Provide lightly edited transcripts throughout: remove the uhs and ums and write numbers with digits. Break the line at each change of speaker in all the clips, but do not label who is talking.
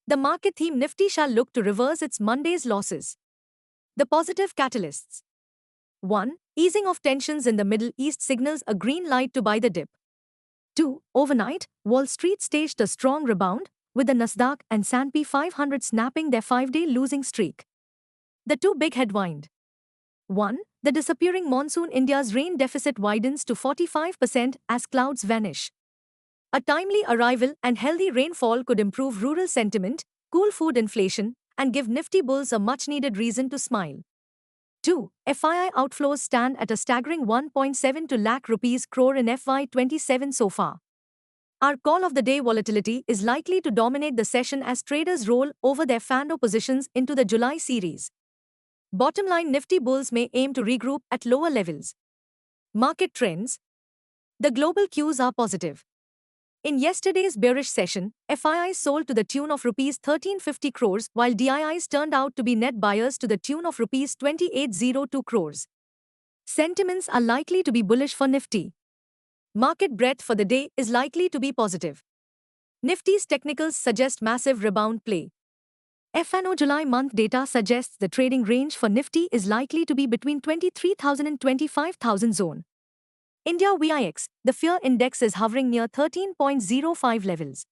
The market theme Nifty shall look to reverse its Monday's losses. The positive catalysts. 1. Easing of tensions in the Middle East signals a green light to buy the dip. 2. Overnight, Wall Street staged a strong rebound, with the Nasdaq and S&P 500 snapping their 5-day losing streak. The two big headwind. 1. The disappearing monsoon. India's rain deficit widens to 45% as clouds vanish. A timely arrival and healthy rainfall could improve rural sentiment, cool food inflation, and give Nifty bulls a much-needed reason to smile. 2. FII outflows stand at a staggering 1.72 lakh rupees crore in FY27 so far. Our call of the day: volatility is likely to dominate the session as traders roll over their Fando positions into the July series. Bottom line: Nifty bulls may aim to regroup at lower levels. Market trends. The global cues are positive. In yesterday's bearish session, FIIs sold to the tune of Rs 1350 crores, while DIIs turned out to be net buyers to the tune of Rs 2802 crores. Sentiments are likely to be bullish for Nifty. Market breadth for the day is likely to be positive. Nifty's technicals suggest massive rebound play. FNO July month data suggests the trading range for Nifty is likely to be between 23,000 and 25,000 zone. India VIX, the fear index is hovering near 13.05 levels.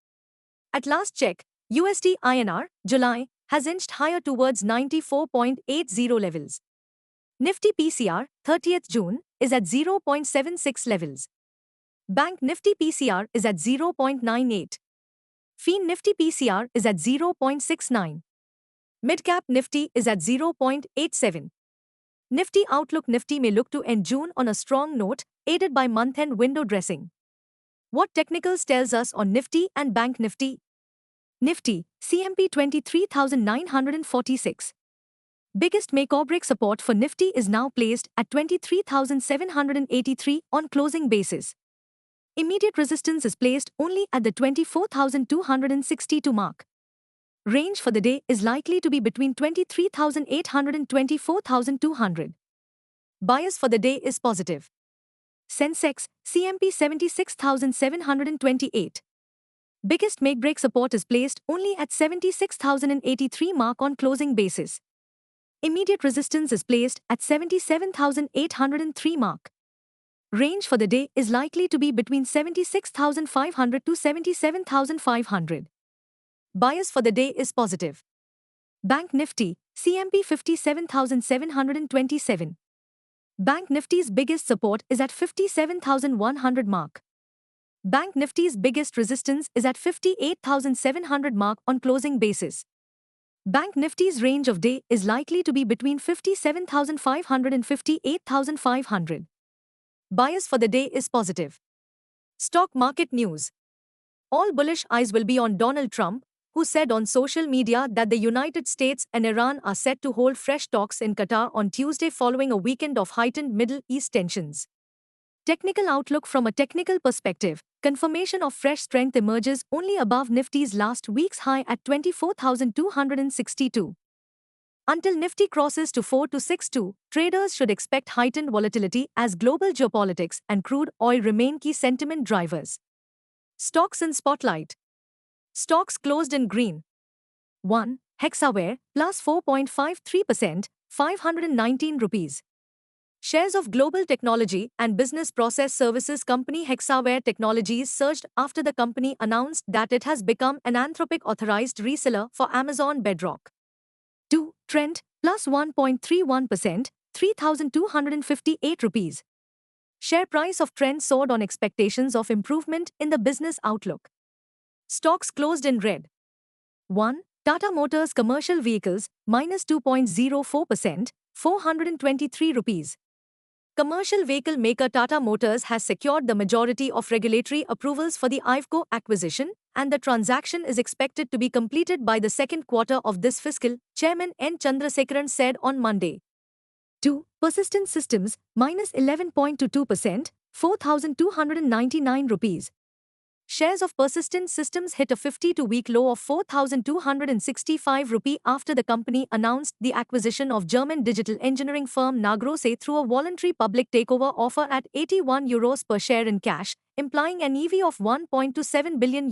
At last check, USD INR, July, has inched higher towards 94.80 levels. Nifty PCR, 30th June, is at 0.76 levels. Bank Nifty PCR is at 0.98. FIN Nifty PCR is at 0.69. Midcap Nifty is at 0.87. Nifty outlook: Nifty may look to end June on a strong note, aided by month-end window dressing. What technicals tells us on Nifty and Bank Nifty? Nifty, CMP 23,946. Biggest make or break support for Nifty is now placed at 23,783 on closing basis. Immediate resistance is placed only at the 24,262 mark. Range for the day is likely to be between 23,800 and 24,200. Bias for the day is positive. Sensex, CMP 76,728. Biggest make-break support is placed only at 76,083 mark on closing basis. Immediate resistance is placed at 77,803 mark. Range for the day is likely to be between 76,500 to 77,500. Bias for the day is positive. Bank Nifty, CMP 57,727. Bank Nifty's biggest support is at 57,100 mark. Bank Nifty's biggest resistance is at 58,700 mark on closing basis. Bank Nifty's range of day is likely to be between 57,500 and 58,500. Bias for the day is positive. Stock market news. All bullish eyes will be on Donald Trump, who said on social media that the United States and Iran are set to hold fresh talks in Qatar on Tuesday following a weekend of heightened Middle East tensions. Technical outlook: from a technical perspective, confirmation of fresh strength emerges only above Nifty's last week's high at 24,262. Until Nifty crosses to 4262, traders should expect heightened volatility as global geopolitics and crude oil remain key sentiment drivers. Stocks in spotlight. Stocks closed in green. 1. Hexaware, plus 4.53%, 519 rupees. Shares of global technology and business process services company Hexaware Technologies surged after the company announced that it has become an Anthropic authorized reseller for Amazon Bedrock. 2. Trent, plus 1.31%, 3,258 rupees. Share price of Trent soared on expectations of improvement in the business outlook. Stocks closed in red. 1. Tata Motors Commercial Vehicles, minus 2.04%, 423 rupees. Commercial vehicle maker Tata Motors has secured the majority of regulatory approvals for the Iveco acquisition, and the transaction is expected to be completed by the second quarter of this fiscal, Chairman N. Chandrasekaran said on Monday. 2. Persistent Systems, minus 11.22%, 4,299 rupees. Shares of Persistent Systems hit a 52-week low of 4,265 rupee after the company announced the acquisition of German digital engineering firm Nagrose through a voluntary public takeover offer at €81 per share in cash, implying an EV of €1.27 billion.